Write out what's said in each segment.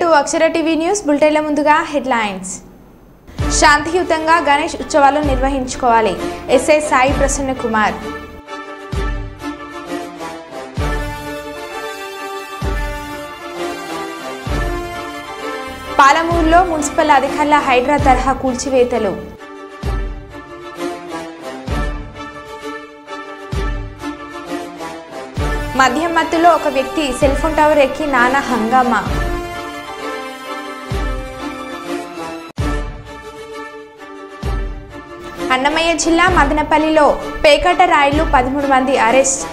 Welcome to Akshara TV news బులెటిన్ల ముందుగా headlines. శాంతియుతంగా గణేష్ ఉత్సవాలు నిర్వహించుకోవాలి. ఎస్ఐ సాయి ప్రసన్న కుమార్. పాలమూరులో మున్సిపల్ అధికారుల హైడ్రా తరహా కూల్చివేతలు. మద్యం మత్తులో ఒక వ్యక్తి సెల్ ఫోన్ టవర్ ఎక్కి నానా హంగామా. అన్నమయ్య జిల్లా మదనపల్లిలో పేకాట రాయిలు 13 మంది అరెస్ట్.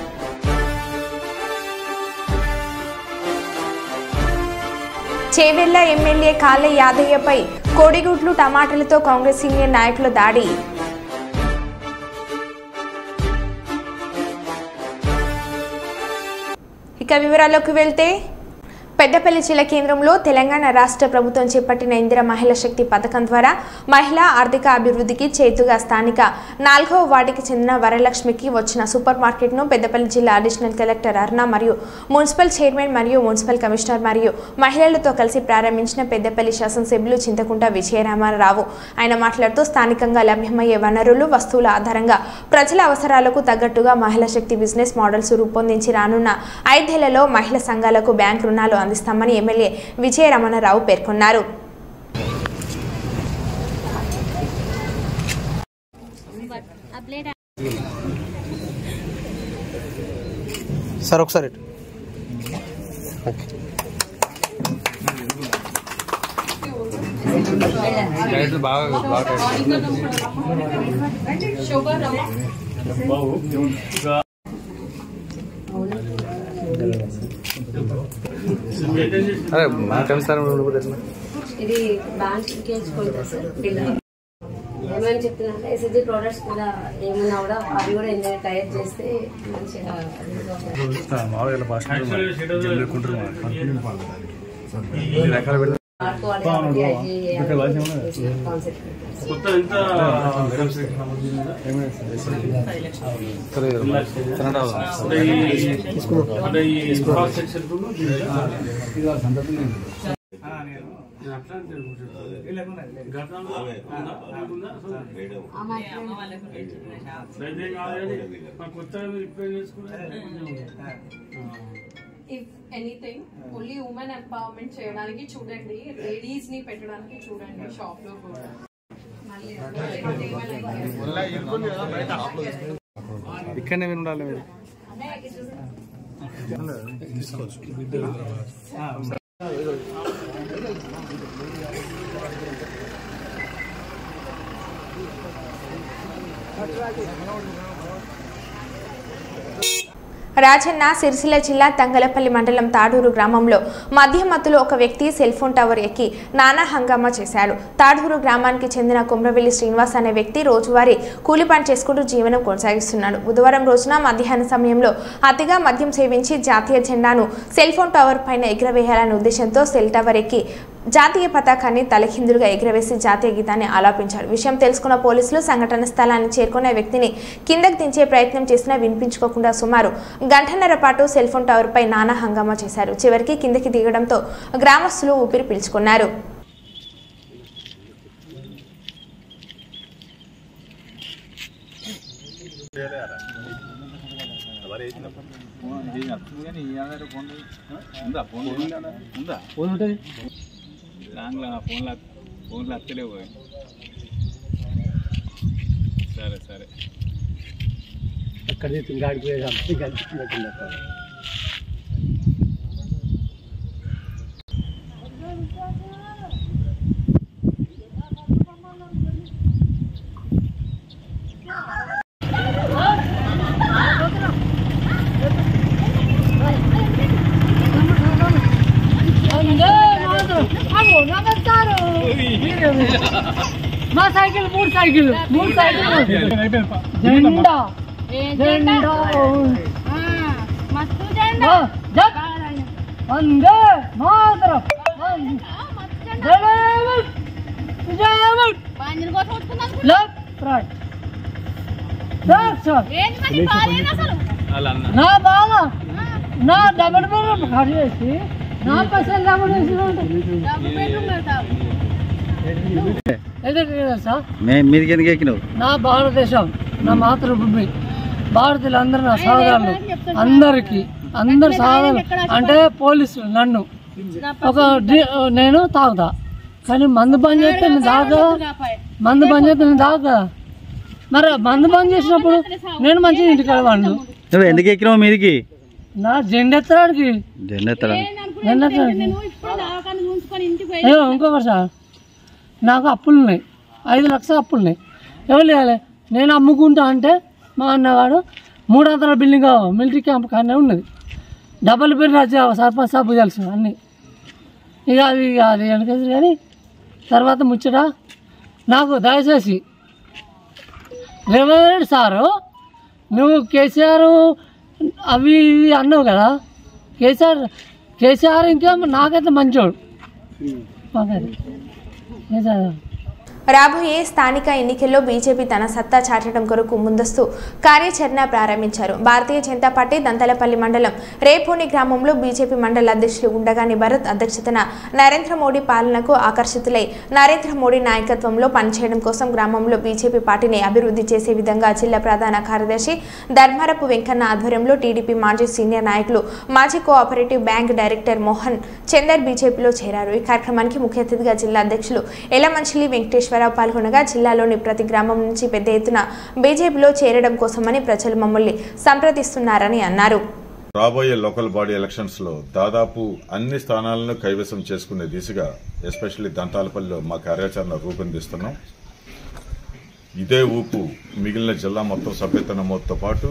చేవెళ్ల ఎమ్మెల్యే కాళ్ళ యాదయ్యపై కోడిగుడ్లు టమాటాలతో కాంగ్రెస్ సీనియర్ నాయకుల దాడి. ఇక వివరాల్లోకి వెళ్తే పెద్దపల్లి జిల్లా కేంద్రంలో తెలంగాణ రాష్ట్ర ప్రభుత్వం చేపట్టిన ఇందిర మహిళా శక్తి పథకం ద్వారా మహిళా ఆర్థిక అభివృద్ధికి చేతుగా స్థానిక 4వ వార్డుకి చెందిన వరలక్ష్మికి వచ్చిన సూపర్ మార్కెట్ను పెద్దపల్లి జిల్లా అడిషనల్ కలెక్టర్ అరుణ మరియు మున్సిపల్ చైర్మన్ మరియు మున్సిపల్ కమిషనర్ మరియు మహిళలతో కలిసి ప్రారంభించిన పెద్దపల్లి శాసనసభ్యులు చింతకుంట విజయరామారావు. ఆయన మాట్లాడుతూ స్థానికంగా లభ్యమయ్యే వనరులు వస్తువుల ఆధారంగా ప్రజల అవసరాలకు తగ్గట్టుగా మహిళా శక్తి బిజినెస్ మోడల్స్ రూపొందించి రానున్న 5 ఏళ్లలో మహిళా సంఘాలకు బ్యాంక్ రుణాలు అందిస్తామని ఎమ్మెల్యే విజయరామారావు పేర్కొన్నారు. సార్ ఒకసారి ఇది బ్యాంక్ కేసుకుంటా సార్ ఏమని చెప్తున్నా ఎస్ఎస్జి ప్రోడక్ట్స్ కూడా ఏమన్నా కూడా అవి కూడా ఎందుకు టైప్ చేస్తే మంచిగా If anything, only women empowerment చేయడానికి చూడండి, లేడీస్ ని పెట్టడానికి చూడండి షాప్ లో కూడా. ఇక్కడనే ఉండాలి మీరు. రాజన్న సిరిసిల్ల జిల్లా తంగలపల్లి మండలం తాడూరు గ్రామంలో మద్యం మత్తులో ఒక వ్యక్తి సెల్ ఫోన్ టవర్ ఎక్కి నానా హంగామా చేశాడు. తాడూరు గ్రామానికి చెందిన కుమ్రవెల్లి శ్రీనివాస్ అనే వ్యక్తి రోజువారీ కూలి పని చేసుకుంటూ జీవనం కొనసాగిస్తున్నాడు. బుధవారం రోజున మధ్యాహ్న సమయంలో అతిగా మద్యం సేవించి జాతీయ జెండాను సెల్ ఫోన్ టవర్ పైన ఎగురవేయాలనే ఉద్దేశంతో సెల్ టవర్ ఎక్కి జాతీయ పతాకాన్ని తలకిందులుగా ఎగురవేసి జాతీయ గీతాన్ని ఆలాపించాడు. విషయం తెలుసుకున్న పోలీసులు సంఘటన స్థలాన్ని చేరుకున్న వ్యక్తిని కిందకు దించే ప్రయత్నం చేసినా వినిపించుకోకుండా సుమారు గంటన్నర పాటు సెల్ ఫోన్ టవర్ పై నానా హంగామా చేశారు. చివరికి కిందకి దిగడంతో గ్రామస్తులు ఊపిరి పీల్చుకున్నారు. ఫోన్లో అత్తలేవు. సరే సరే అక్కడ గాడికి మా సైకిల్ 3 సైకిల్ జెండా జెండా మస్తు జెండా వందే మాతరం లెఫ్ట్ రైట్ నా బాగా నా డబల్ బెడ్రూమ్ ఖాళీ చేసి నా పైసలు రాబడి సార్ మీదికి ఎందుకు ఎక్కినావు? నా భారతదేశం, నా మాతృభూమి, భారతీయులందరూ నా సహోదరులు, అందరు సహోదరులు అంటే పోలీసులు నన్ను నేను తాగుతా, కానీ మందు బంద్ చేస్తే నేను తాగుతా, మరి మందు బంద్ చేసినప్పుడు నేను మంచిగా ఇంటికి వెళ్ళవాడు. నువ్వు ఎందుకు ఎక్కినావు మీదికి? నా జెండెత్తడానికి ఇంకొకటి సార్, నాకు అప్పులు ఉన్నాయి, 5 లక్షల అప్పులు ఉన్నాయి. ఎవరు లేవాలి, నేను అమ్ముకుంటా అంటే మా అన్నవాడు 300 బిల్డింగ్ మిలిటరీ క్యాంప్ కానీ ఉన్నది, డబల్ బెడ్ రాజ్య సర్పంచ్ సాబు తెలుసు అన్నీ. ఇక అది వెనకేసి కానీ తర్వాత ముచ్చట నాకు దయచేసి రేవంత్ రెడ్డి సారు, నువ్వు కేసీఆర్ అవి ఇవి అన్నావు కదా, కేసీఆర్ ఇంకా నాకైతే మంచోడు మాకైతే కేసీఆర్. రాబోయే స్థానిక ఎన్నికల్లో బీజేపీ తన సత్తా చాటడం కొరకు ముందస్తు కార్యాచరణ ప్రారంభించారు. భారతీయ జనతా పార్టీ దంతలపల్లి మండలం రేపూని గ్రామంలో బీజేపీ మండల అధ్యక్షులు ఉండగాని భరత్ అధ్యక్షతన నరేంద్ర మోడీ పాలనకు ఆకర్షితులై నరేంద్ర మోడీ నాయకత్వంలో పనిచేయడం కోసం గ్రామంలో బీజేపీ పార్టీని అభివృద్ధి చేసే విధంగా జిల్లా ప్రధాన కార్యదర్శి ధర్మరపు వెంకన్న ఆధ్వర్యంలో టీడీపీ మాజీ సీనియర్ నాయకులు, మాజీ cooperative bank director Mohan Chander బీజేపీలో చేరారు. ఈ కార్యక్రమానికి ముఖ్య అతిథిగా జిల్లా అధ్యక్షులు ఎలమంచిలి వెంకటేశ్వర పాల్గొనగా జిల్లాలోని ప్రతి గ్రామం నుంచి పెద్ద ఎత్తున బీజేపీలో చేరడం కోసమని ప్రజలు మమ్మల్ని సంప్రదిస్తున్నారని అన్నారు. రాబోయే లోకల్ బాడీ ఎలక్షన్స్ లో దాదాపు అన్ని స్థానాలను కైవసం చేసుకునే దిశగా ఎస్పెషల్లీ దంతాలపల్లిలో మా కార్యాచరణ రూపొందిస్తున్నాం. ఇదే ఊపు మిగిలిన జిల్లా మొత్తం సభ్యత్వ నమోదుతో పాటు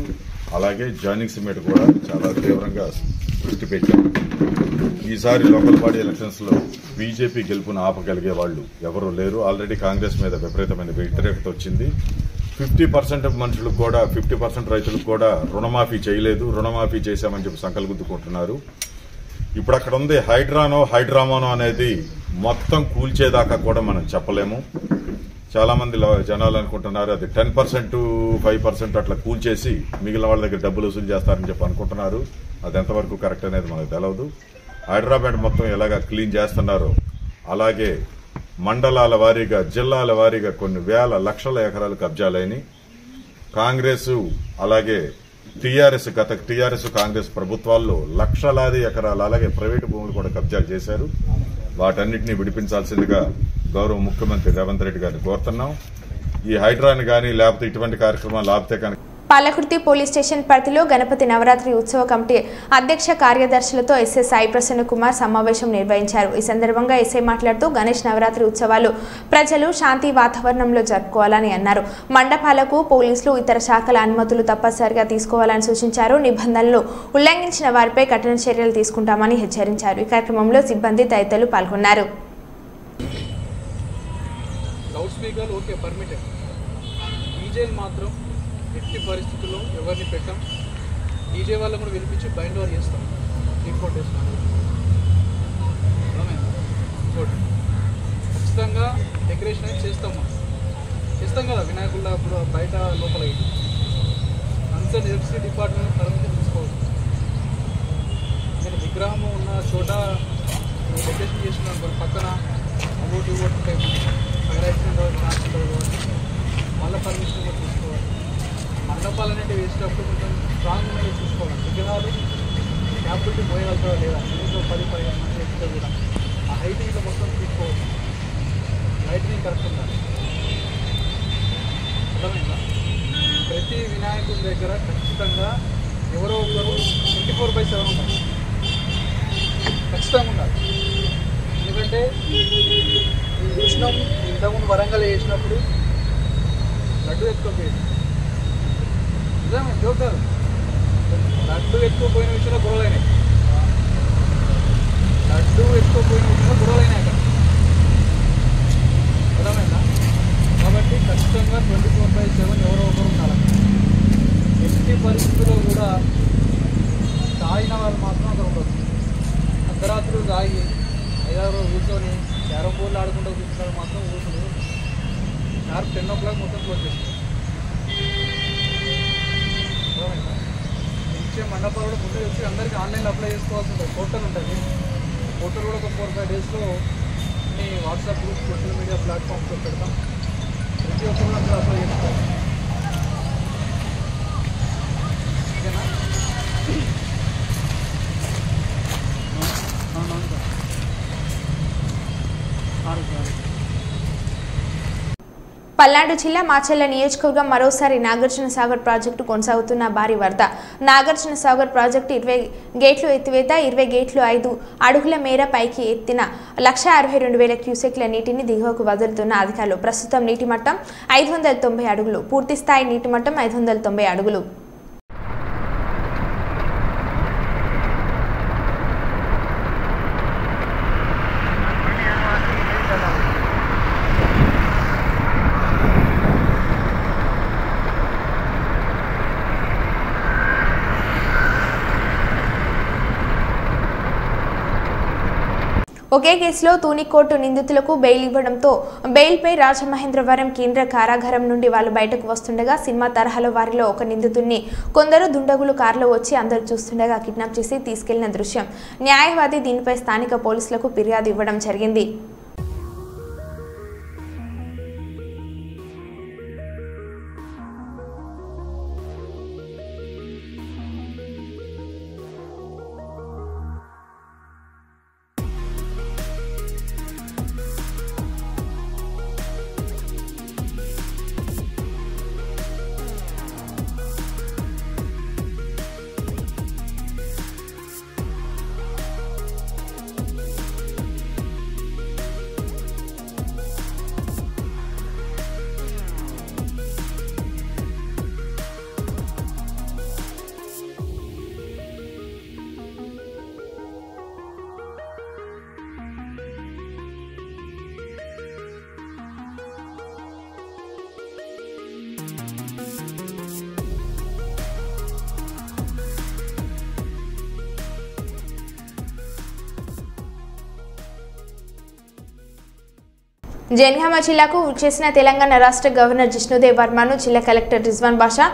అలాగే జాయినింగ్ సిమెంట్ కూడా చాలా తీవ్రంగా దృష్టి పెట్టాం. ఈసారి లోకల్ బాడీ ఎలక్షన్స్ లో బీజేపీ గెలుపును ఆపగలిగే వాళ్ళు ఎవరూ లేరు. ఆల్రెడీ కాంగ్రెస్ మీద విపరీతమైన వ్యతిరేకత వచ్చింది. 50% మనుషులకు కూడా 50% రైతులకు కూడా రుణమాఫీ చేయలేదు, రుణమాఫీ చేశామని చెప్పి సంకల్గుద్దుకుంటున్నారు. ఇప్పుడు అక్కడ ఉంది హైడ్రామానో అనేది మొత్తం కూల్చేదాకా కూడా మనం చెప్పలేము. చాలా మంది జనాలు అనుకుంటున్నారు అది 10% 5% అట్లా కూల్చేసి మిగిలిన వాళ్ళ దగ్గర డబ్బులు వసూలు చేస్తారని చెప్పి అనుకుంటున్నారు. అది ఎంతవరకు కరెక్ట్ అనేది మనకు తెలియదు. హైదరాబాద్ మొత్తం ఎలాగా క్లీన్ చేస్తున్నారో అలాగే మండలాల వారీగా జిల్లాల వారీగా కొన్ని వేల లక్షల ఎకరాలు కబ్జాలైన కాంగ్రెస్ అలాగే టీఆర్ఎస్ కాంగ్రెస్ ప్రభుత్వాల్లో లక్షలాది ఎకరాలు అలాగే ప్రైవేటు భూములు కూడా కబ్జాలు చేశారు. వాటన్నిటినీ విడిపించాల్సిందిగా గౌరవ ముఖ్యమంత్రి రేవంత్ రెడ్డి గారిని కోరుతున్నాం. ఈ హైడ్రాని కానీ లేకపోతే ఇటువంటి కార్యక్రమాలు ఆపితే కానీ పాలకుర్తి పోలీస్ స్టేషన్ పరిధిలో గణపతి నవరాత్రి ఉత్సవ కమిటీ అధ్యక్ష కార్యదర్శులతో ఎస్ఐ సాయి ప్రసన్న కుమార్ సమావేశం నిర్వహించారు. ఈ సందర్భంగా ఎస్ఐ మాట్లాడుతూ గణేష్ నవరాత్రి ఉత్సవాలు ప్రజలు శాంతి వాతావరణంలో జరుపుకోవాలని అన్నారు. మండపాలకు పోలీసులు ఇతర శాఖల అనుమతులు తప్పనిసరిగా తీసుకోవాలని సూచించారు. నిబంధనలు ఉల్లంఘించిన వారిపై కఠిన చర్యలు తీసుకుంటామని హెచ్చరించారు. ఈ కార్యక్రమంలో సిబ్బంది తదితరులు పాల్గొన్నారు. ఎట్టి పరిస్థితుల్లో ఎవరిని పెట్టాం. డీజే వాళ్ళని కూడా వినిపించి బైండ్ ఓవర్ చేస్తాం. రిపోర్ట్ చేస్తాం. ఖచ్చితంగా డెకరేషన్ అయితే చేస్తాం కదా వినాయకుల ఇప్పుడు బయట లోపల అంతా ఎలక్ట్రిసిటీ డిపార్ట్మెంట్ పర్మిషన్ తీసుకోవచ్చు. నేను విగ్రహం ఉన్న చోట డెకరేషన్ చేసిన పక్కన ఓటు ఫైర్ యాక్సిడెంట్ మళ్ళీ పర్మిషన్ కూడా తీసుకోవాలి. మండపాలు అనేవి వేసేటప్పుడు కొంచెం స్ట్రాంగ్ అనేది చూసుకోవాలి. విగ్రహాలు క్యాపిటీ పోయగలుగుతారా లేదా, 10-15 మంది ఎక్కితే కూడా ఆ హైట్ ఇట్లా మొత్తం తీసుకోవచ్చు. లైటింగ్ కరెక్ట్ ఉండాలి. అర్థమైందా? ప్రతి వినాయకుడి దగ్గర ఖచ్చితంగా ఎవరో ఒకరు 24/7 ఉండాలి. ఖచ్చితంగా ఉండాలి. ఎందుకంటే చూసినాం ఇంతకుముందు వరంగల్ వేసినప్పుడు లడ్డు ఎత్తుకోపోయింది. నిజమే జోకారు. లడ్డు ఎత్తుకోపోయిన విషయంలో గొడవలైనాయి. అక్కడ అర్థమైందా? కాబట్టి ఖచ్చితంగా 24/7 ఎవరో ఒకరు ఉండాలి. ఎట్టి పరిస్థితుల్లో కూడా తాగిన వాళ్ళు మాత్రం అక్కడ ఉండదు. అర్ధరాత్రులు తాగి 5-6 రోజులు కూర్చొని క్యారమ్ బోర్డులు ఆడుకుంటూ కూర్చున్నారు మాత్రం కూర్చుని షార్ప్ 10 o'clock మొత్తం క్లోజ్ చేస్తారు. ఇచ్చే మండపాలు కూడా ముందే వచ్చి అందరికీ ఆన్లైన్లో అప్లై చేసుకోవాల్సి ఉంటుంది. పోర్టల్ ఉంటుంది. ఫోటోలు కూడా ఒక 4-5 డేస్లో అన్ని వాట్సాప్ గ్రూప్ సోషల్ మీడియా ప్లాట్ఫామ్స్లో పెడతాం. ప్రతి ఒక్కరు అందరూ అప్లై చేసుకోవాలి. ఓకేనా? పల్నాడు జిల్లా మాచర్ల నియోజకవర్గం మరోసారి నాగార్జున సాగర్ ప్రాజెక్టు కొనసాగుతున్న భారీ వరద. నాగార్జున సాగర్ ప్రాజెక్టు 20 గేట్లు ఎత్తివేత 20 గేట్లు 5 అడుగుల మేర పైకి ఎత్తిన 1,62,000 క్యూసెక్ల నీటిని దిగువకు వదులుతున్న అధికారులు. ప్రస్తుతం నీటి మట్టం 590 అడుగులు. పూర్తిస్థాయి నీటి మట్టం 590 అడుగులు. ఒకే కేసులో తూని కోర్టు నిందితులకు బెయిల్ ఇవ్వడంతో బెయిల్పై రాజమహేంద్రవరం కేంద్ర కారాగారం నుండి వాళ్ళు బయటకు వస్తుండగా సినిమా తరహాలో వారిలో ఒక నిందితుడిని కొందరు దుండగులు కారులో వచ్చి అందరూ చూస్తుండగా కిడ్నాప్ చేసి తీసుకెళ్లిన దృశ్యం. న్యాయవాది దీనిపై స్థానిక పోలీసులకు ఫిర్యాదు ఇవ్వడం జరిగింది. జనగామ జిల్లాకు చేసిన తెలంగాణ రాష్ట్ర గవర్నర్ జిష్ణుదేవ్ వర్మను జిల్లా కలెక్టర్ రిజ్వాన్ బాషా,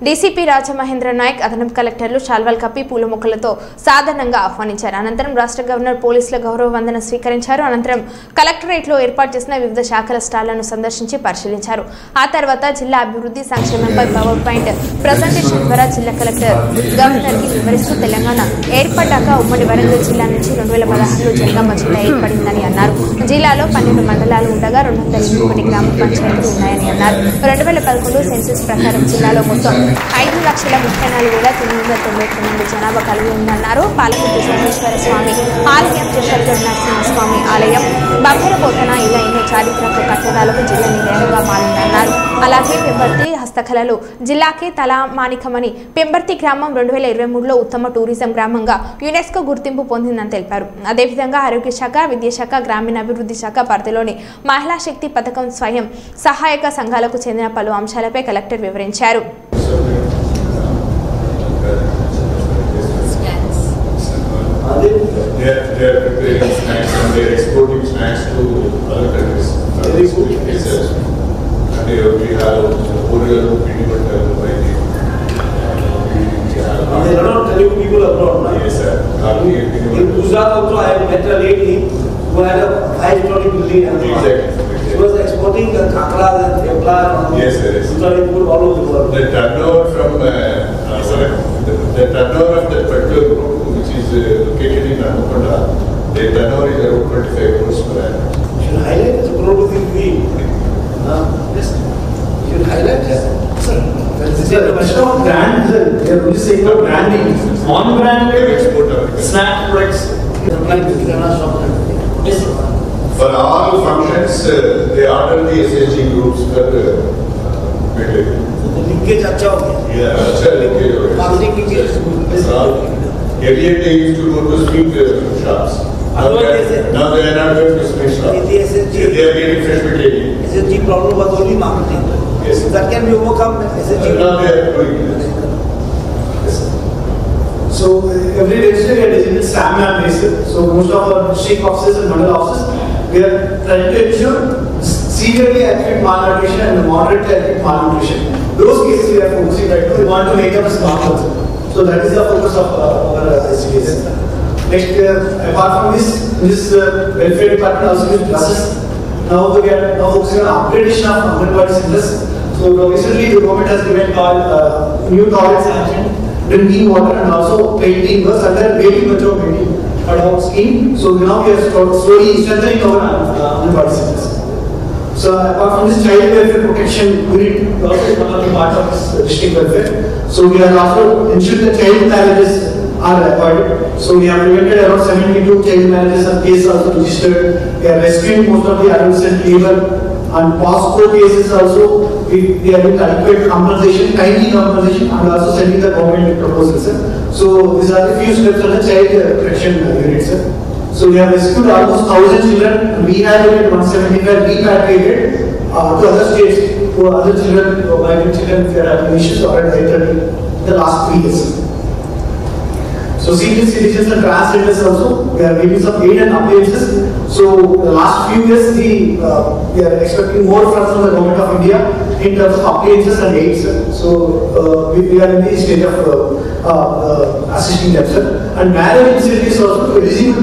డీసీపీ రాజమహేంద్ర నాయక్, అదనపు కలెక్టర్లు శాల్వాల్ కప్పి పూల మొక్కలతో సాధారణంగా ఆహ్వానించారు. అనంతరం రాష్ట్ర గవర్నర్ పోలీసుల గౌరవ వందన స్వీకరించారు. అనంతరం కలెక్టరేట్లో ఏర్పాటు చేసిన వివిధ శాఖల స్టాళ్లను సందర్శించి పరిశీలించారు. ఆ తర్వాత జిల్లా అభివృద్ధి సంక్షేమంపై పవర్ పాయింట్ ప్రజెంటేషన్ ద్వారా జిల్లా కలెక్టర్ గవర్నర్కి వివరిస్తూ తెలంగాణ ఏర్పడ్డాక ఉమ్మడి వరంగల్ జిల్లా నుంచి 2016లో జనగామ జిల్లా ఏర్పడిందని అన్నారు. జిల్లాలో 12 మండలాలు ఉండగా 281 గ్రామ పంచాయతీలు ఉన్నాయని అన్నారు. 2011 సెన్సస్ ప్రకారం జిల్లాలో మొత్తం 5,34,999 మంది జనాభా కలిగి ఉందన్నారు. పాలకుర్తి సోమేశ్వర స్వామి ఆలయం, జంగల్గఢ్ నరసింహస్వామి ఆలయం, బబ్బెరపోతన ఇలా ఎన్నో చారిత్రక కట్టడాలకు జిల్లా నిలయంగా మారిందన్నారు. అలాగే పెంబర్తి హస్తకళలు జిల్లాకే తలమానికమని, పెంబర్తి గ్రామం 2023లో ఉత్తమ టూరిజం గ్రామంగా యునెస్కో గుర్తింపు పొందిందని తెలిపారు. అదేవిధంగా ఆరోగ్య శాఖ, విద్యాశాఖ, గ్రామీణాభివృద్ధి శాఖ పరిధిలోని మహిళా శక్తి పథకం, స్వయం సహాయక సంఘాలకు చెందిన పలు అంశాలపై కలెక్టర్ వివరించారు. They are preparing snacks and they are exporting snacks to other countries. Very good. Yes, sir. And we have Korea, people by the. There are not many people abroad, right? Yes, sir. In Gujarat also, I have met a lady who had a 5-story building. Exactly. She was exporting khakras and thepla. Yes, sir. Food all over the world. The turnover from the turnover of that particular group, which is located in Anukonda, the turnover is around 25 crores per annum. You should highlight this growth within the. Yes. You should highlight that. Sir, this is a question of brand. They are only saying about branding. On brand snack products. Yes. For all functions, they order the SHG groups for material. The linkage अच्छा हो गया. Yeah, अच्छा linkage हो गया. Marketing linkage. Earlier they used to go to street shops. Now they are not going to street shops. They are getting fresh material. SHG problem was only marketing. Yes. That can be overcome. SHG. Now they are doing this. Yes. So every district a digital SAM map basis. So most of our district offices and mandal offices, we are trying to ensure severely acute malnutrition and moderate to acute malnutrition. Those cases we are focusing right now. We want to make them as normal. So that is the focus of our ICDS. Next, apart from this welfare department also gives buses. Now we are now focusing on upgradation of Anganwadi centers. So recently the government has given new toilets and drinking water and also painting works under Beti Bachao Beti scheme. So now we are slowly strengthening our Anganwadi centers. So apart from this child welfare protection unit, also is one of the part of this district welfare. So we are also ensuring that child marriages are avoided. So we have prevented around 72 child marriages and cases also registered. We are rescuing most of the adolescent labor and POSCO cases also. We are doing adequate compensation, timely compensation, and also sending the government proposals. So these are the few steps on the child protection unit, sir. So we have rescued almost 1,000 children. We have 175 repatriated to other states, to other children, migrant children, if they are having issues or in the last 3 years. So senior citizens and transgenders also, we are giving some aid and appliances. So the last few years, we are expecting more funds from the government of India in terms of appliances and aids. So we are in the stage of assisting them, sir. And marriage incentives also to eligible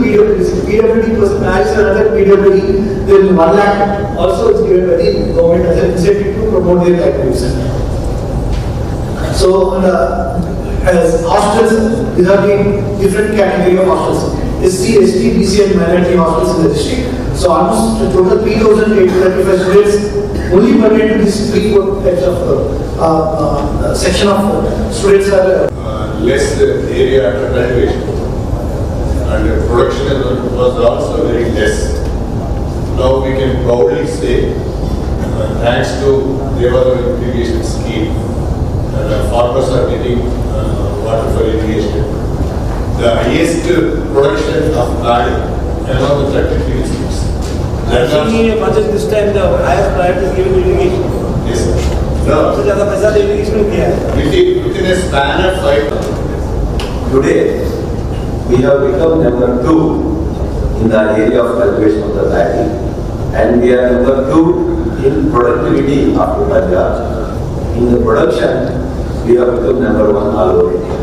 PWD person marriage and other PWD, then 1 lakh also is given by the government as an incentive to promote their livelihoods. So as hostels, these are the different category of hostels. SC, ST, BC and minority hostels in the district. So almost total 3,835 students only pertain to these 3-4 types of section of students are less area under cultivation and production was also very less. Now we can proudly say, thanks to Devadavan irrigation scheme, farmers are getting water for irrigation. The highest production of garden among the 33 districts. Actually, budget this time the highest priority is given to irrigation. Yes, sir. No. So ज़्यादा पैसा तो irrigation में किया है. Within a span of 5 months. Today, we have become number 2 in the area of cultivation of the paddy, and we are number 2 in productivity after Punjab. In the production, we have become number 1 all over India.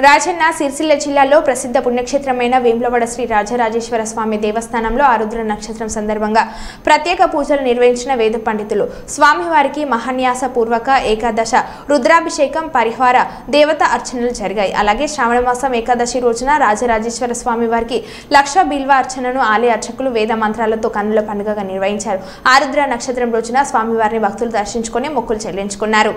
Rajanna Sircilla జిల్లాలో ప్రసిద్ధ పుణ్యక్షేత్రమైన వేములవాడ శ్రీ రాజరాజేశ్వర స్వామి దేవస్థానంలో ఆరుద్ర నక్షత్రం సందర్భంగా ప్రత్యేక పూజలు నిర్వహించిన వేద పండితులు స్వామివారికి మహాన్యాస పూర్వక ఏకాదశ రుద్రాభిషేకం పరిహార దేవత అర్చనలు జరిగాయి. అలాగే శ్రావణ మాసం ఏకాదశి రోజున రాజరాజేశ్వర స్వామివారికి లక్ష బిల్వ అర్చనను ఆలయ అర్చకులు వేద మంత్రాలతో కన్నుల పండుగగా నిర్వహించారు. ఆరుద్ర నక్షత్రం రోజున స్వామివారిని భక్తులు దర్శించుకొని మొక్కులు చెల్లించుకున్నారు.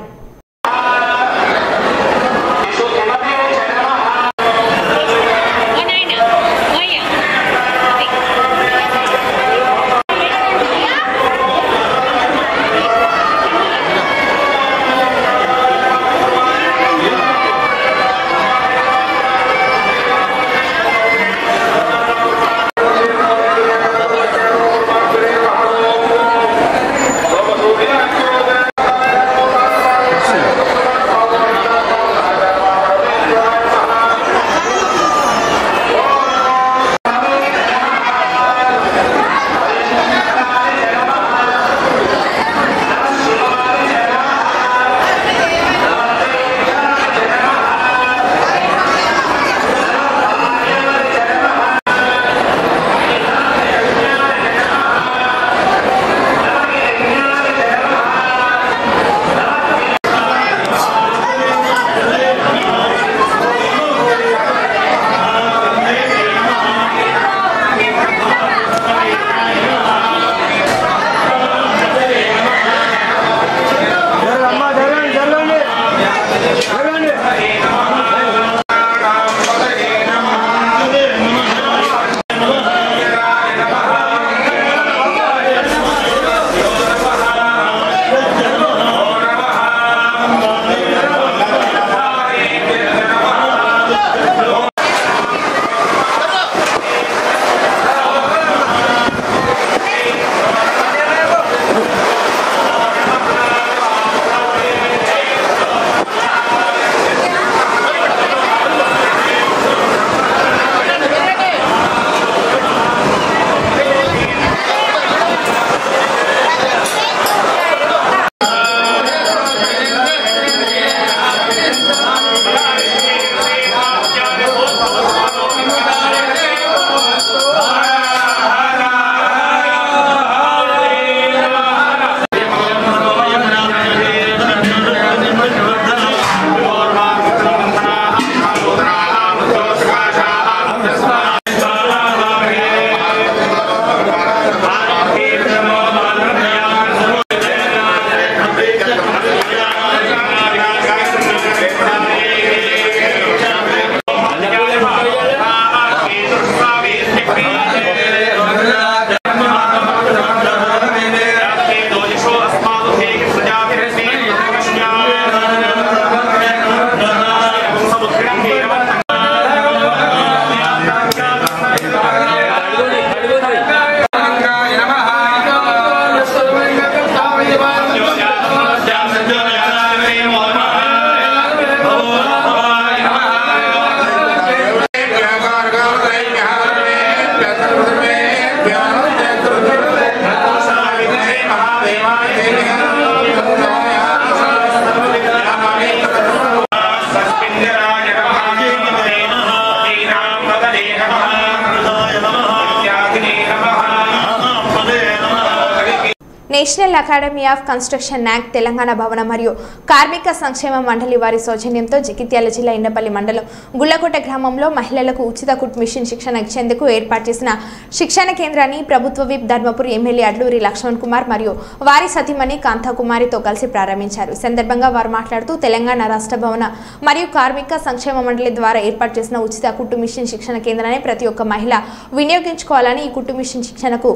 నేషనల్ అకాడమీ ఆఫ్ కన్స్ట్రక్షన్ నాక్ తెలంగాణ భవన మరియు కార్మిక సంక్షేమ మండలి వారి సౌజన్యంతో జగిత్యాల జిల్లా ఇండపల్లి మండలం గుళ్లకోట గ్రామంలో మహిళలకు ఉచిత కుట్ మిషన్ శిక్షణ ఇచ్చేందుకు ఏర్పాటు చేసిన శిక్షణ కేంద్రాన్ని ప్రభుత్వ విప్ ధర్మపురి ఎమ్మెల్యే అడ్లూరి లక్ష్మణ్ కుమార్ మరియు వారి సతీమణి కాంతాకుమారితో కలిసి ప్రారంభించారు. ఈ సందర్భంగా వారు మాట్లాడుతూ తెలంగాణ రాష్ట్ర భవన మరియు కార్మిక సంక్షేమ మండలి ద్వారా ఏర్పాటు చేసిన ఉచిత కుట్టు మిషన్ శిక్షణ కేంద్రాన్ని ప్రతి ఒక్క మహిళ వినియోగించుకోవాలని, ఈ కుట్టు మిషన్ శిక్షణకు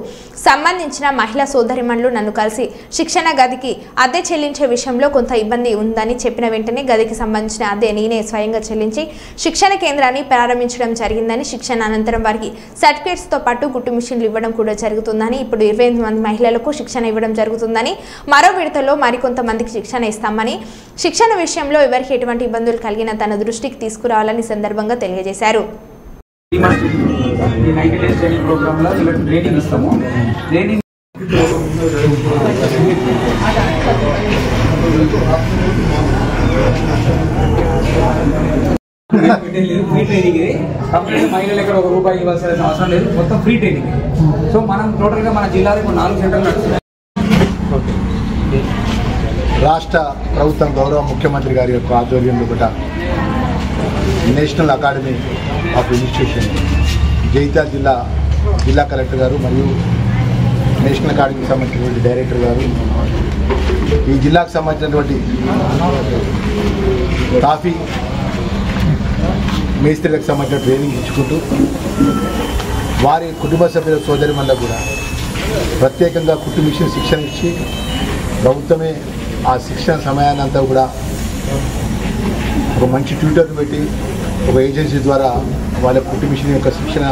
సంబంధించిన మహిళా సోదరిమణులు నన్ను కలిసి శిక్షణ గదికి అద్దె చెల్లించే విషయంలో కొంత ఇబ్బంది ఉందని చెప్పిన వెంటనే గదికి సంబంధించిన అద్దె నేనే స్వయంగా చెల్లించి శిక్షణ కేంద్రాన్ని ప్రారంభించడం జరిగిందని, శిక్షణ అనంతరం వారికి సర్టిఫికేట్స్ తో పాటు కుట్టు మిషన్లు ఇవ్వడం కూడా జరుగుతుందని, ఇప్పుడు 28 మంది మహిళలకు శిక్షణ ఇవ్వడం జరుగుతుందని, మరో విడతలో మరికొంతమందికి శిక్షణ ఇస్తామని, శిక్షణ విషయంలో ఎవరికి ఎటువంటి ఇబ్బందులు కలిగినా తన దృష్టికి తీసుకురావాలని సందర్భంగా తెలియజేశారు. ఫ్రీ ట్రైనింగ్ ఇది కంప్లీట్ మహిళలు ఎక్కడ ₹1 ఇవ్వాల్సిన అవసరం లేదు, మొత్తం ఫ్రీ ట్రైనింగ్. సో మనం టోటల్గా మన జిల్లాలో 4 సెంటర్లు నడుస్తున్నాయి. రాష్ట్ర ప్రభుత్వం గౌరవ ముఖ్యమంత్రి గారి యొక్క ఆధ్వర్యంలో కూడా national academy of institution Jagtial జిల్లా కలెక్టర్ గారు మరియు నేషనల్ అకాడమీకి సంబంధించినటువంటి డైరెక్టర్ గారు ఈ జిల్లాకు సంబంధించినటువంటి కాఫీ మేస్త్రీలకు సంబంధించిన ట్రైనింగ్ ఇచ్చుకుంటూ వారి కుటుంబ సభ్యుల సోదరిమణులకు కూడా ప్రత్యేకంగా కుట్టు మిషన్ శిక్షణ ఇచ్చి ప్రభుత్వమే ఆ శిక్షణ సమయాన్ని అంతా కూడా ఒక మంచి ట్యూటర్ని పెట్టి ఒక ఏజెన్సీ ద్వారా వాళ్ళ కుట్టు మిషన్ యొక్క శిక్షణ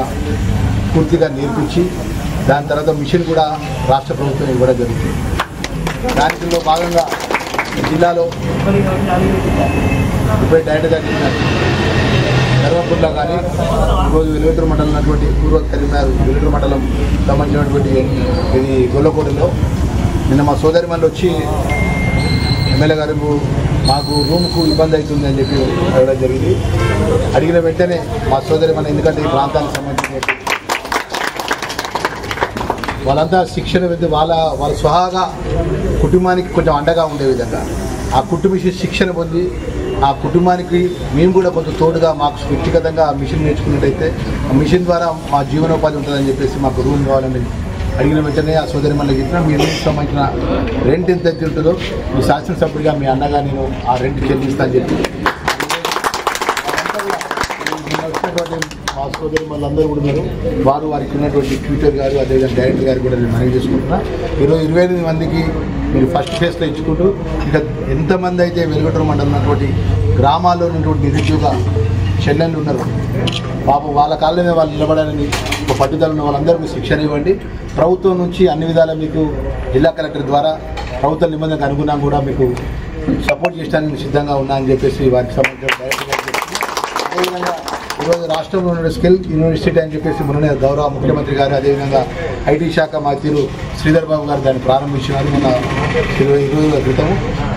పూర్తిగా నేర్పించి దాని తర్వాత మిషన్ కూడా రాష్ట్ర ప్రభుత్వం ఇవ్వడం జరుగుతుంది. దానిలో భాగంగా జిల్లాలో ఇప్పుడు డైరెక్ట్ గారు ధర్మపురిలో కానీ ఈరోజు వెలుగుటూరు మండలం ఉన్నటువంటి పూర్వ కరీంనగర్ వెలుగుటూరు మండలం సంబంధించినటువంటి ఇది గొల్లకోటలో నిన్న మా సోదరిమణులు వచ్చి ఎమ్మెల్యే గారు మాకు రూమ్కు ఇబ్బంది అవుతుంది అని చెప్పి అడగడం జరిగింది. అడిగిన వెంటనే మా సోదరిమణులు ఎందుకంటే ఈ ప్రాంతానికి సంబంధించిన వాళ్ళంతా శిక్షణ పెట్టి వాళ్ళ స్వహాగా కుటుంబానికి కొంచెం అండగా ఉండే విధంగా ఆ కుటుంబ శిక్షణ పొంది ఆ కుటుంబానికి మేము కూడా కొంచెం తోడుగా మాకు వ్యక్తిగతంగా మిషన్ నేర్చుకున్నట్టయితే ఆ మిషన్ ద్వారా మా జీవనోపాధి ఉంటుందని చెప్పేసి మాకు రూమ్ కావాలని అడిగిన వెంటనే ఆ సోదరి మనకి చెప్పిన మీ రూమ్కి సంబంధించిన రెంట్ ఎంత ఉంటుందో మీ శాసనసభ్యుడిగా మీ అన్నగా నేను ఆ రెంట్ చెల్లిస్తానని చెప్పి మా సోదరి వాళ్ళందరూ కూడా ఉన్నారు. వారికి ఉన్నటువంటి ట్విట్టర్ గారు అదేవిధంగా డైరెక్టర్ గారు కూడా నేను మనవి చేసుకుంటున్నా. ఈరోజు 28 మందికి మీరు ఫస్ట్ ఫేజ్లో ఇచ్చుకుంటూ ఇంకా ఎంతమంది అయితే వెలుగుటూరు మండలం ఉన్నటువంటి గ్రామాల్లో ఉన్నటువంటి నిరుద్యోగ చెల్లెళ్ళు ఉన్నారు పాపం వాళ్ళ కాళ్ళ మీద వాళ్ళు నిలబడాలని ఒక పట్టుదల ఉన్న వాళ్ళందరూ శిక్షణ ఇవ్వండి. ప్రభుత్వం నుంచి అన్ని విధాలా మీకు జిల్లా కలెక్టర్ ద్వారా ప్రభుత్వ నిబంధనకు అనుగుణంగా కూడా మీకు సపోర్ట్ చేయడానికి సిద్ధంగా ఉన్నా అని చెప్పేసి వారికి సంబంధించిన డైరెక్టర్ గారు చెప్తుంది. అదేవిధంగా ఈరోజు రాష్ట్రంలో ఉన్న స్కిల్ యూనివర్సిటీ అని చెప్పేసి మొన్న గౌరవ ముఖ్యమంత్రి గారు అదేవిధంగా ఐటీ శాఖ మంత్రులు శ్రీధర్ బాబు గారు దాన్ని ప్రారంభించినారు మన 20 రోజుల క్రితం.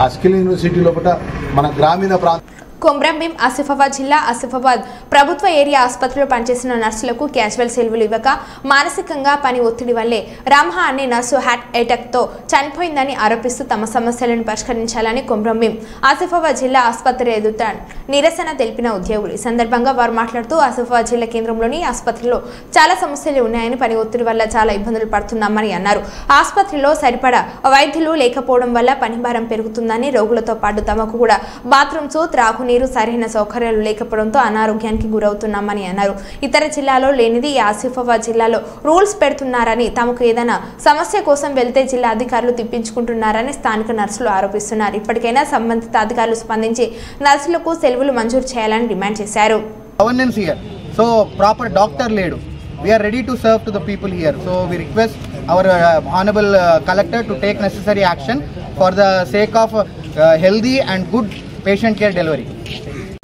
ఆ స్కిల్ యూనివర్సిటీ లోపల మన గ్రామీణ ప్రాంతం కొమ్రంభీం ఆసిఫాబాద్ జిల్లా ఆసిఫాబాద్ ప్రభుత్వ ఏరియా ఆసుపత్రిలో పనిచేసిన నర్సులకు క్యాజువల్ సెలవులు ఇవ్వక మానసికంగా పని ఒత్తిడి వల్లే రామ్హా అనే నర్సు హార్ట్ అటాక్తో చనిపోయిందని ఆరోపిస్తూ తమ సమస్యలను పరిష్కరించాలని కొమ్రంభీం ఆసిఫాబాద్ జిల్లా ఆసుపత్రి ఎదుట నిరసన తెలిపిన ఉద్యోగులు. ఈ సందర్భంగా వారు మాట్లాడుతూ ఆసిఫాబాద్ జిల్లా కేంద్రంలోని ఆసుపత్రిలో చాలా సమస్యలు ఉన్నాయని, పని ఒత్తిడి వల్ల చాలా ఇబ్బందులు పడుతున్నామని అన్నారు. ఆసుపత్రిలో సరిపడా వైద్యులు లేకపోవడం వల్ల పని భారం పెరుగుతుందని, రోగులతో పాటు తమకు కూడా బాత్రూమ్స్ త్రాగు నీరు సరైన సౌకర్యాలు లేకపోవడంతో అనారోగ్యానికి గురవుతున్నామని అన్నారు. ఇతర జిల్లాలో లేనిది ఈ ఆసిఫాబాద్ జిల్లాలో రూల్స్ పెడుతున్నారని, తమకు ఏదైనా సమస్య కోసం వెళ్తే జిల్లా అధికారులు తిప్పించుకుంటున్నారని స్థానిక నర్సులు ఆరోపిస్తున్నారు. ఇప్పటికైనా సంబంధిత అధికారులు స్పందించి నర్సులకు సెలవులు మంజూరు చేయాలని డిమాండ్ చేశారు. Governance here, so proper doctor ledu. We are ready to serve to the people here. So we request our honorable collector to take necessary action for the sake of healthy and good patient care delivery.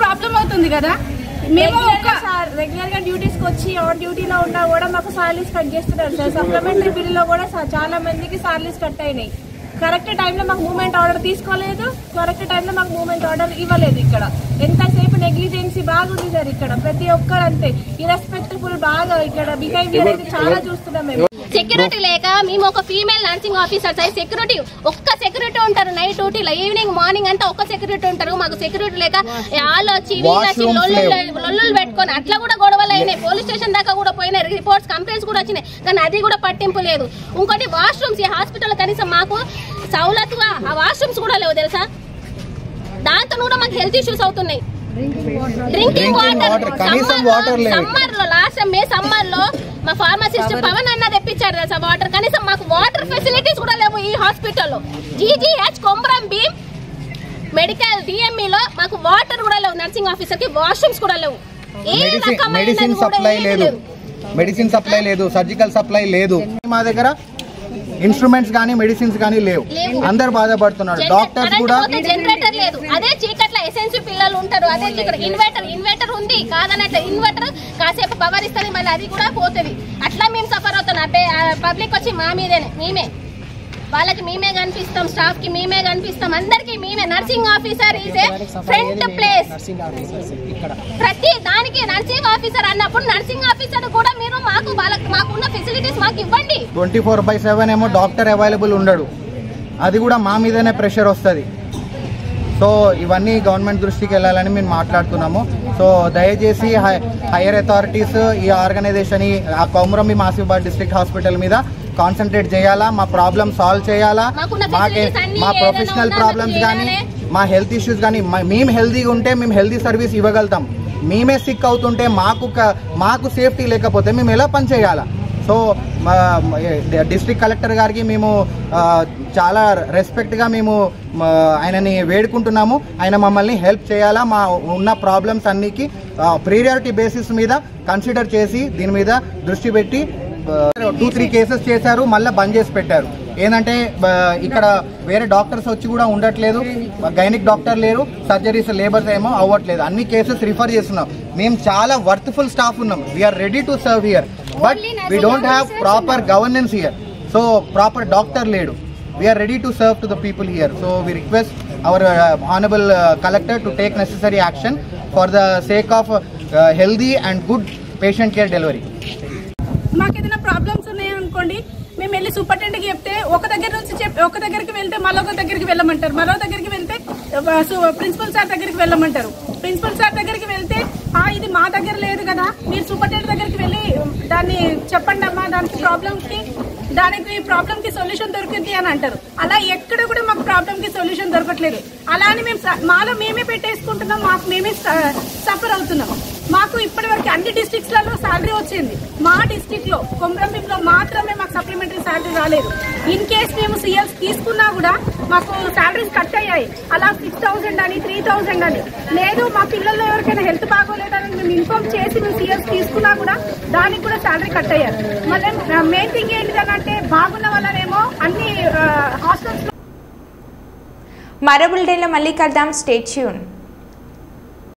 Problem అవుతుంది కదా, మేము regular గా duties కి వచ్చి on డ్యూటీలో ఉన్నా కూడా మాకు సాలరీస్ కట్ చేస్తున్నారు సార్. సప్లిమెంటరీ బిల్లులో కూడా చాలా మందికి సాలరీస్ కట్ అయినాయి. కరెక్ట్ టైంలో మాకు మూవ్మెంట్ ఆర్డర్ తీసుకోలేదు, కరెక్ట్ టైంలో మాకు మూవ్మెంట్ ఆర్డర్ ఇవ్వలేదు. ఇక్కడ ఎంతసేపు నెగ్లిజెన్సీ బాగుంది సార్. ఇక్కడ ప్రతి ఒక్కరు అంతే ఇర్రెస్పెక్టబుల్ బాగా ఇక్కడ బిహేవియర్ అయితే చాలా చూస్తున్నాం మేము. సెక్యూరిటీ లేక మేము ఒక ఫీమేల్ నర్సింగ్ ఆఫీసర్స్ అయి సెక్యూరిటీ ఒక్క సెక్యూరిటీ ఉంటారు నైట్ డ్యూటీలో, ఈవినింగ్ మార్నింగ్ అంతా ఒక్క సెక్యూరిటీ ఉంటారు. మాకు సెక్యూరిటీ లేక వాళ్ళు వచ్చి లొల్లులు పెట్టుకొని అట్లా కూడా గొడవలు అయినాయి. పోలీస్ స్టేషన్ దాకా కూడా పోయినాయి, రిపోర్ట్స్ కంప్లైంట్స్ కూడా వచ్చినాయి, కానీ అది కూడా పట్టింపు లేదు. ఇంకోటి వాష్రూమ్స్ ఈ హాస్పిటల్ కనీసం మాకు సౌలతుగా ఆ వాష్రూమ్స్ కూడా లేవు తెలుసా. దాంతో కూడా మాకు హెల్త్ ఇష్యూస్ అవుతున్నాయి. డ్రింకింగ్ వాటర్ సమ్మర్ లో లాస్ట్ మే సమ్మర్ లో మా ఫార్మసిస్ట్ పవన్ అన్న తెప్పించాడు తెలుసా వాటర్. కనీసం మాకు వాటర్ ఫెసిలిటీస్ కూడా లేవు ఈ హాస్పిటల్లో. GGH Komaram Bheem medical DME లో మాకు వాటర్ కూడా లేవు. నర్సింగ్ ఆఫీసర్ కి వాష్రూమ్స్ కూడా లేవు. మెడిసిన్ సప్లై లేదు, మెడిసిన్ సప్లై లేదు, సర్జికల్ సప్లై లేదు. మా దగ్గర ఇన్స్ట్రుమెంట్స్ కానీ మెడిసిన్స్ కానీ లేవు. అందరు బాధపడుతున్నారు. డాక్టర్స్ కూడా జనరేటర్ లేదు. అదే చీకట్ల ఎసెన్సీ పిల్లలు ఉంటారు. అదే చీకటి ఇన్వర్టర్ ఉంది కాదనట్లే. ఇన్వర్టర్ కాసేపు పవర్ ఇస్తుంది, మళ్ళీ అది కూడా పోతుంది. అట్లా మేము సఫర్ అవుతున్నాం. పబ్లిక్ వచ్చి మా మీదేనే, మేమే వాళ్ళకి మేమే కనిపిస్తాం, స్టాఫ్ కి మేమే కనిపిస్తాం, అందరికి మేమే. Nursing officer is a front place. ప్రతి దానికి నర్సింగ్ ఆఫీసర్ అన్నప్పుడు నర్సింగ్ ఆఫీసర్ కూడా మీరు మాకున్న ఫెసిలిటీస్ మాకు ఇవ్వండి. 24/7 ఏమో డాక్టర్ అవైలబుల్ ఉండడు, అది కూడా మా మీదనే ప్రెషర్ వస్తుంది. సో ఇవన్నీ గవర్నమెంట్ దృష్టికి వెళ్ళాలని మేము మాట్లాడుతున్నాము. సో దయచేసి హైయర్ అథారిటీస్ ఈ ఆర్గనైజేషన్ ఆ కొమరం భీం ఆసిఫాబాద్ డిస్ట్రిక్ట్ హాస్పిటల్ మీద కాన్సన్ట్రేట్ చేయాలా, మా ప్రాబ్లమ్ సాల్వ్ చేయాలా. మా ప్రొఫెషనల్ ప్రాబ్లమ్స్ కానీ మా హెల్త్ ఇష్యూస్ కానీ మేము హెల్తీగా ఉంటే మేము హెల్తీ సర్వీస్ ఇవ్వగలుగుతాం. మేమే సిక్ అవుతుంటే మాకు సేఫ్టీ లేకపోతే మేము ఎలా పని చేయాలా. సో డిస్ట్రిక్ట్ కలెక్టర్ గారికి మేము చాలా రెస్పెక్ట్గా మేము ఆయనని వేడుకుంటున్నాము. ఆయన మమ్మల్ని హెల్ప్ చేయాలా. మా ఉన్న ప్రాబ్లమ్స్ అన్నికి ప్రియారిటీ బేసిస్ మీద కన్సిడర్ చేసి దీని మీద దృష్టి పెట్టి 2-3 కేసెస్ చేశారు, మళ్ళీ బంద్ చేసి పెట్టారు. ఏంటంటే ఇక్కడ వేరే డాక్టర్స్ వచ్చి కూడా ఉండట్లేదు, గైనిక్ డాక్టర్ లేరు, సర్జరీస్ లేబర్స్ ఏమో అవ్వట్లేదు. అన్ని కేసెస్ రిఫర్ చేస్తున్నాం. మేము చాలా వర్త్ఫుల్ స్టాఫ్ ఉన్నాం. We're ready to serve here, but we don't have proper governance here. So proper doctor లేడు. We're ready to serve to the people here. So we request our honourable collector to take necessary action for the sake of healthy and good patient care delivery. మాకు ఏదైనా problems ఉన్నాయనుకోండి, మేము వెళ్ళి సూపరింటెండెంట్కి చెప్తే ఒక దగ్గరికి వెళ్తే మరొక దగ్గరికి వెళ్ళమంటారు, మరో దగ్గరికి వెళ్తే ప్రిన్సిపల్ సార్ దగ్గరికి వెళ్ళమంటారు. ప్రిన్సిపల్ సార్ దగ్గరికి వెళ్తే ఇది మా దగ్గర లేదు కదా, మీరు సూపరింటెండెంట్ దగ్గరికి వెళ్ళి దాన్ని చెప్పండి అమ్మా, దానికి ప్రాబ్లమ్ కి సొల్యూషన్ దొరుకుతుంది అని అంటారు. అలా ఎక్కడ కూడా మాకు ప్రాబ్లమ్ కి సొల్యూషన్ దొరకట్లేదు. అలా అని మాలో మేమే పెట్టేసుకుంటున్నాం, మాకు మేమే సఫర్ అవుతున్నాం. మాకు ఇప్పటి వరకు అన్ని డిస్ట్రిక్ట్స్ లలో శాలరీ వచ్చింది. మా డిస్ట్రిక్ట్ లో కొమరం భీంలో మాత్రమే మాకు సప్లిమెంటరీ శాలరీ రాలేదు. ఇన్ కేస్ మేము సీఎల్స్ తీసుకున్నా కూడా మాకు శాలరీస్ కట్ అయ్యాయి. అలా 6,000 అని 3,000 అని లేదు. మా పిల్లల్లో ఎవరికైనా హెల్త్ బాగోలేదని మేము ఇన్ఫార్మ్ చేసి మేము సీఎల్స్ తీసుకున్నా కూడా దానికి కూడా శాలరీ కట్ అయ్యారు. మళ్ళీ మెయిన్ థింగ్ ఏంటిదనంటే బాగున్న వల్లనేమో అన్ని హాస్టల్స్. మరో బులెటిన్లో మళ్ళీ కలుద్దాం. Stay tune.